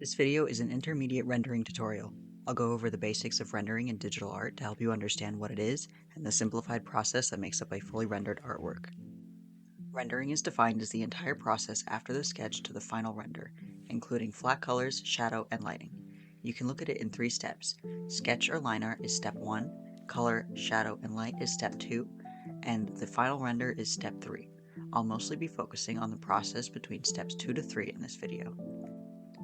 This video is an intermediate rendering tutorial. I'll go over the basics of rendering in digital art to help you understand what it is and the simplified process that makes up a fully rendered artwork. Rendering is defined as the entire process after the sketch to the final render, including flat colors, shadow, and lighting. You can look at it in 3 steps. Sketch or line art is step 1, color, shadow, and light is step 2, and the final render is step 3. I'll mostly be focusing on the process between steps 2 to 3 in this video.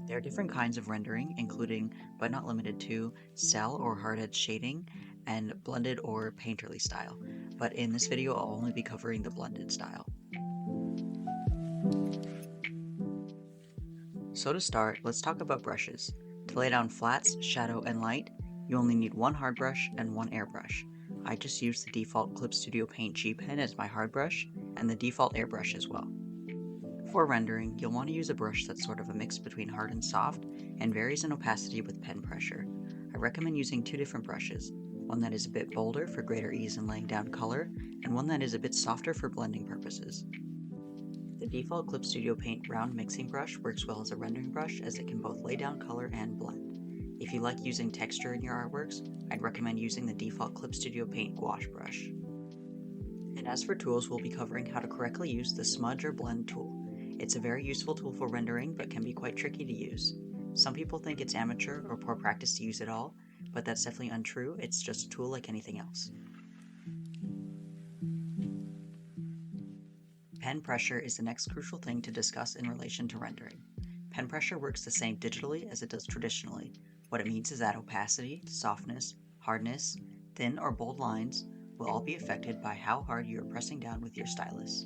There are different kinds of rendering, including, but not limited to, cell or hard-edge shading, and blended or painterly style, but in this video I'll only be covering the blended style. So to start, let's talk about brushes. To lay down flats, shadow, and light, you only need one hard brush and one airbrush. I just use the default Clip Studio Paint G Pen as my hard brush, and the default airbrush as well. For rendering, you'll want to use a brush that's sort of a mix between hard and soft, and varies in opacity with pen pressure. I recommend using 2 different brushes, one that is a bit bolder for greater ease in laying down color, and one that is a bit softer for blending purposes. The default Clip Studio Paint round mixing brush works well as a rendering brush as it can both lay down color and blend. If you like using texture in your artworks, I'd recommend using the default Clip Studio Paint gouache brush. And as for tools, we'll be covering how to correctly use the smudge or blend tool. It's a very useful tool for rendering, but can be quite tricky to use. Some people think it's amateur or poor practice to use it all, but that's definitely untrue. It's just a tool like anything else. Pen pressure is the next crucial thing to discuss in relation to rendering. Pen pressure works the same digitally as it does traditionally. What it means is that opacity, softness, hardness, thin or bold lines will all be affected by how hard you are pressing down with your stylus.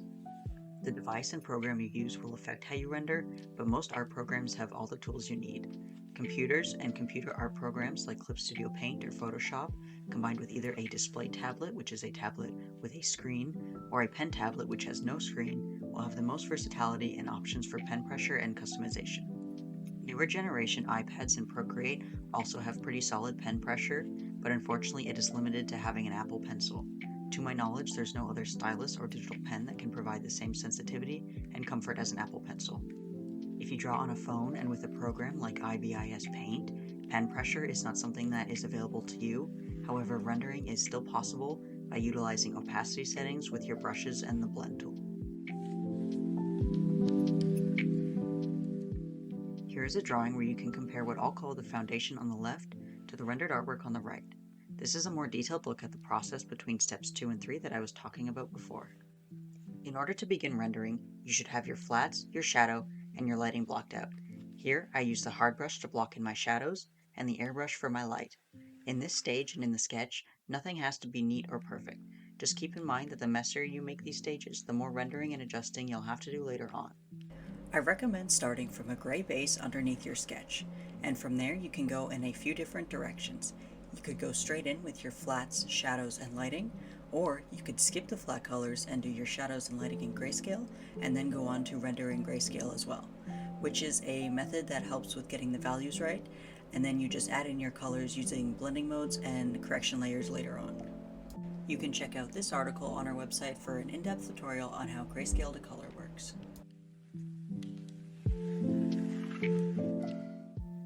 The device and program you use will affect how you render, but most art programs have all the tools you need. Computers and computer art programs like Clip Studio Paint or Photoshop, combined with either a display tablet, which is a tablet with a screen, or a pen tablet which has no screen, will have the most versatility and options for pen pressure and customization. Newer generation iPads and Procreate also have pretty solid pen pressure, but unfortunately it is limited to having an Apple Pencil. To my knowledge, there's no other stylus or digital pen that can provide the same sensitivity and comfort as an Apple Pencil. If you draw on a phone and with a program like IBIS Paint, pen pressure is not something that is available to you. However, rendering is still possible by utilizing opacity settings with your brushes and the blend tool. Here is a drawing where you can compare what I'll call the foundation on the left to the rendered artwork on the right. This is a more detailed look at the process between steps 2 and 3 that I was talking about before. In order to begin rendering, you should have your flats, your shadow, and your lighting blocked out. Here, I use the hard brush to block in my shadows, and the airbrush for my light. In this stage and in the sketch, nothing has to be neat or perfect. Just keep in mind that the messier you make these stages, the more rendering and adjusting you'll have to do later on. I recommend starting from a gray base underneath your sketch, and from there you can go in a few different directions. You could go straight in with your flats, shadows, and lighting, or you could skip the flat colors and do your shadows and lighting in grayscale, and then go on to render in grayscale as well, which is a method that helps with getting the values right, and then you just add in your colors using blending modes and correction layers later on. You can check out this article on our website for an in-depth tutorial on how grayscale to color works.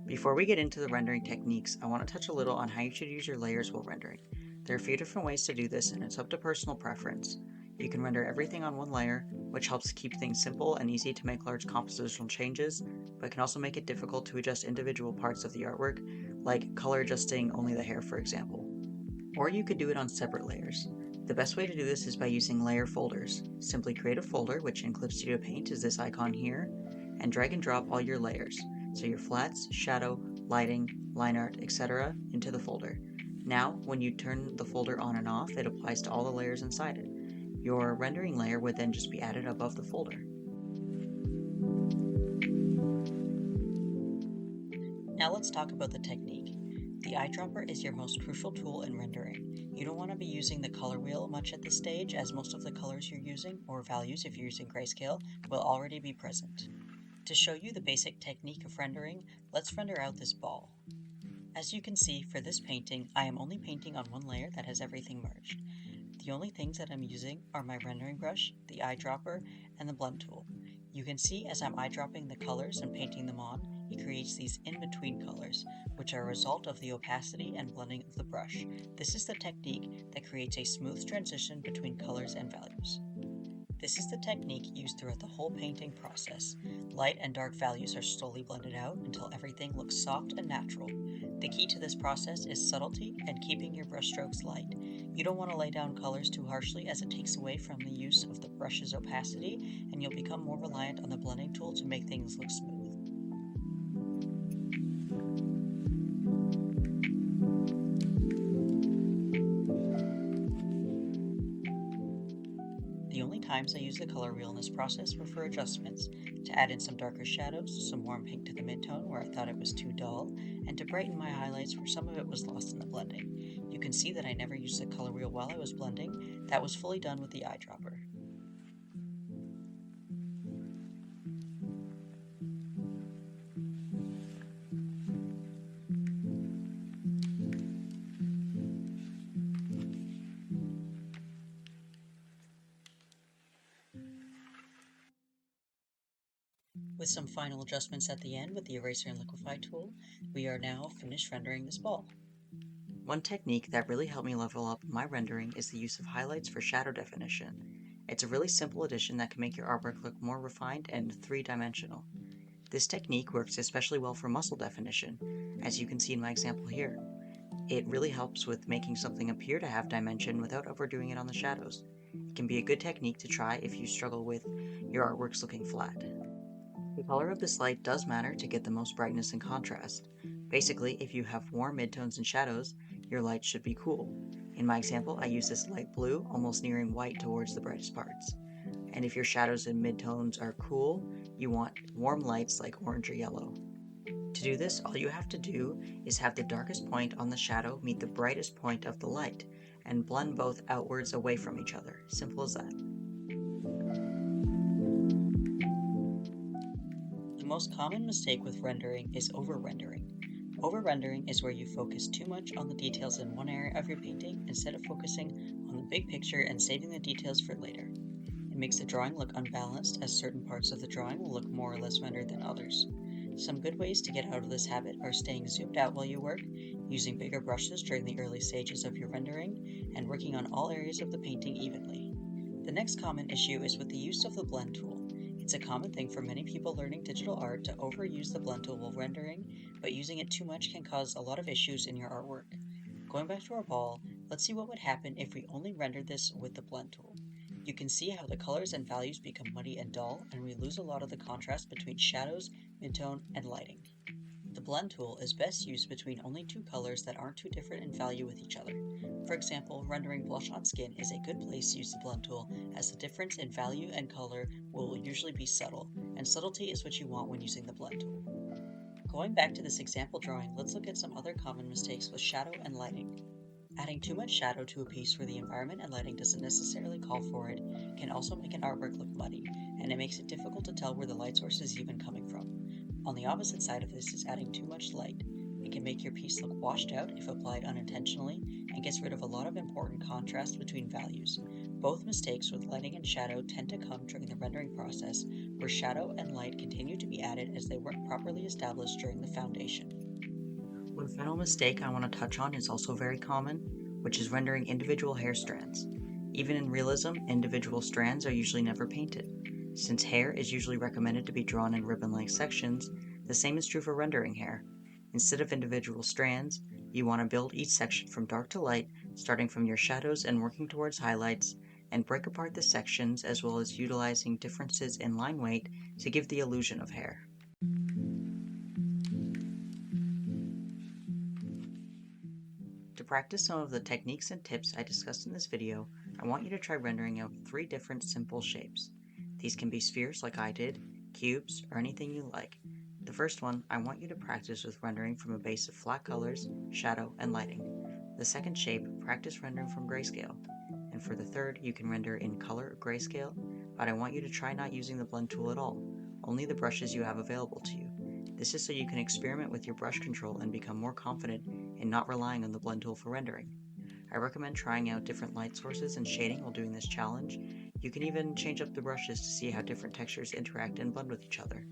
Before we get into the rendering techniques, I want to touch a little on how you should use your layers while rendering. There are a few different ways to do this, and it's up to personal preference. You can render everything on one layer, which helps keep things simple and easy to make large compositional changes, but can also make it difficult to adjust individual parts of the artwork, like color adjusting only the hair, for example. Or you could do it on separate layers. The best way to do this is by using layer folders. Simply create a folder, which in Clip Studio Paint is this icon here, and drag and drop all your layers, so your flats, shadow, lighting, line art, etc. into the folder. Now, when you turn the folder on and off, it applies to all the layers inside it. Your rendering layer would then just be added above the folder. Now let's talk about the technique. The eyedropper is your most crucial tool in rendering. You don't want to be using the color wheel much at this stage, as most of the colors you're using, or values if you're using grayscale, will already be present. To show you the basic technique of rendering, let's render out this ball. As you can see, for this painting, I am only painting on one layer that has everything merged. The only things that I'm using are my rendering brush, the eyedropper, and the blend tool. You can see as I'm eyedropping the colors and painting them on, he creates these in-between colors, which are a result of the opacity and blending of the brush. This is the technique that creates a smooth transition between colors and values. This is the technique used throughout the whole painting process. Light and dark values are slowly blended out until everything looks soft and natural. The key to this process is subtlety and keeping your brushstrokes light. You don't want to lay down colors too harshly as it takes away from the use of the brush's opacity, and you'll become more reliant on the blending tool to make things look smooth. The only times I use the color wheel in this process were for adjustments, to add in some darker shadows, some warm pink to the midtone where I thought it was too dull, and to brighten my highlights where some of it was lost in the blending. You can see that I never used the color wheel while I was blending. That was fully done with the eyedropper. With some final adjustments at the end with the eraser and liquify tool, we are now finished rendering this ball. One technique that really helped me level up my rendering is the use of highlights for shadow definition. It's a really simple addition that can make your artwork look more refined and three-dimensional. This technique works especially well for muscle definition, as you can see in my example here. It really helps with making something appear to have dimension without overdoing it on the shadows. It can be a good technique to try if you struggle with your artworks looking flat. The color of this light does matter to get the most brightness and contrast. Basically, if you have warm midtones and shadows, your light should be cool. In my example, I use this light blue, almost nearing white towards the brightest parts. And if your shadows and midtones are cool, you want warm lights like orange or yellow. To do this, all you have to do is have the darkest point on the shadow meet the brightest point of the light, and blend both outwards away from each other. Simple as that. The most common mistake with rendering is over-rendering. Over-rendering is where you focus too much on the details in one area of your painting instead of focusing on the big picture and saving the details for later. It makes the drawing look unbalanced, as certain parts of the drawing will look more or less rendered than others. Some good ways to get out of this habit are staying zoomed out while you work, using bigger brushes during the early stages of your rendering, and working on all areas of the painting evenly. The next common issue is with the use of the blend tool. It's a common thing for many people learning digital art to overuse the blend tool while rendering, but using it too much can cause a lot of issues in your artwork. Going back to our ball, let's see what would happen if we only rendered this with the blend tool. You can see how the colors and values become muddy and dull, and we lose a lot of the contrast between shadows, midtone, and lighting. The blend tool is best used between only two colors that aren't too different in value with each other. For example, rendering blush on skin is a good place to use the blend tool, as the difference in value and color will usually be subtle, and subtlety is what you want when using the blend tool. Going back to this example drawing, let's look at some other common mistakes with shadow and lighting. Adding too much shadow to a piece where the environment and lighting doesn't necessarily call for it can also make an artwork look muddy, and it makes it difficult to tell where the light source is even coming from. On the opposite side of this is adding too much light. It can make your piece look washed out if applied unintentionally, and gets rid of a lot of important contrast between values. Both mistakes with lighting and shadow tend to come during the rendering process, where shadow and light continue to be added as they weren't properly established during the foundation. One final mistake I want to touch on is also very common, which is rendering individual hair strands. Even in realism, individual strands are usually never painted. Since hair is usually recommended to be drawn in ribbon-like sections, the same is true for rendering hair. Instead of individual strands, you want to build each section from dark to light, starting from your shadows and working towards highlights, and break apart the sections as well as utilizing differences in line weight to give the illusion of hair. To practice some of the techniques and tips I discussed in this video, I want you to try rendering out 3 different simple shapes. These can be spheres like I did, cubes, or anything you like. The first one, I want you to practice with rendering from a base of flat colors, shadow, and lighting. The second shape, practice rendering from grayscale. And for the third, you can render in color or grayscale, but I want you to try not using the blend tool at all, only the brushes you have available to you. This is so you can experiment with your brush control and become more confident in not relying on the blend tool for rendering. I recommend trying out different light sources and shading while doing this challenge. You can even change up the brushes to see how different textures interact and blend with each other.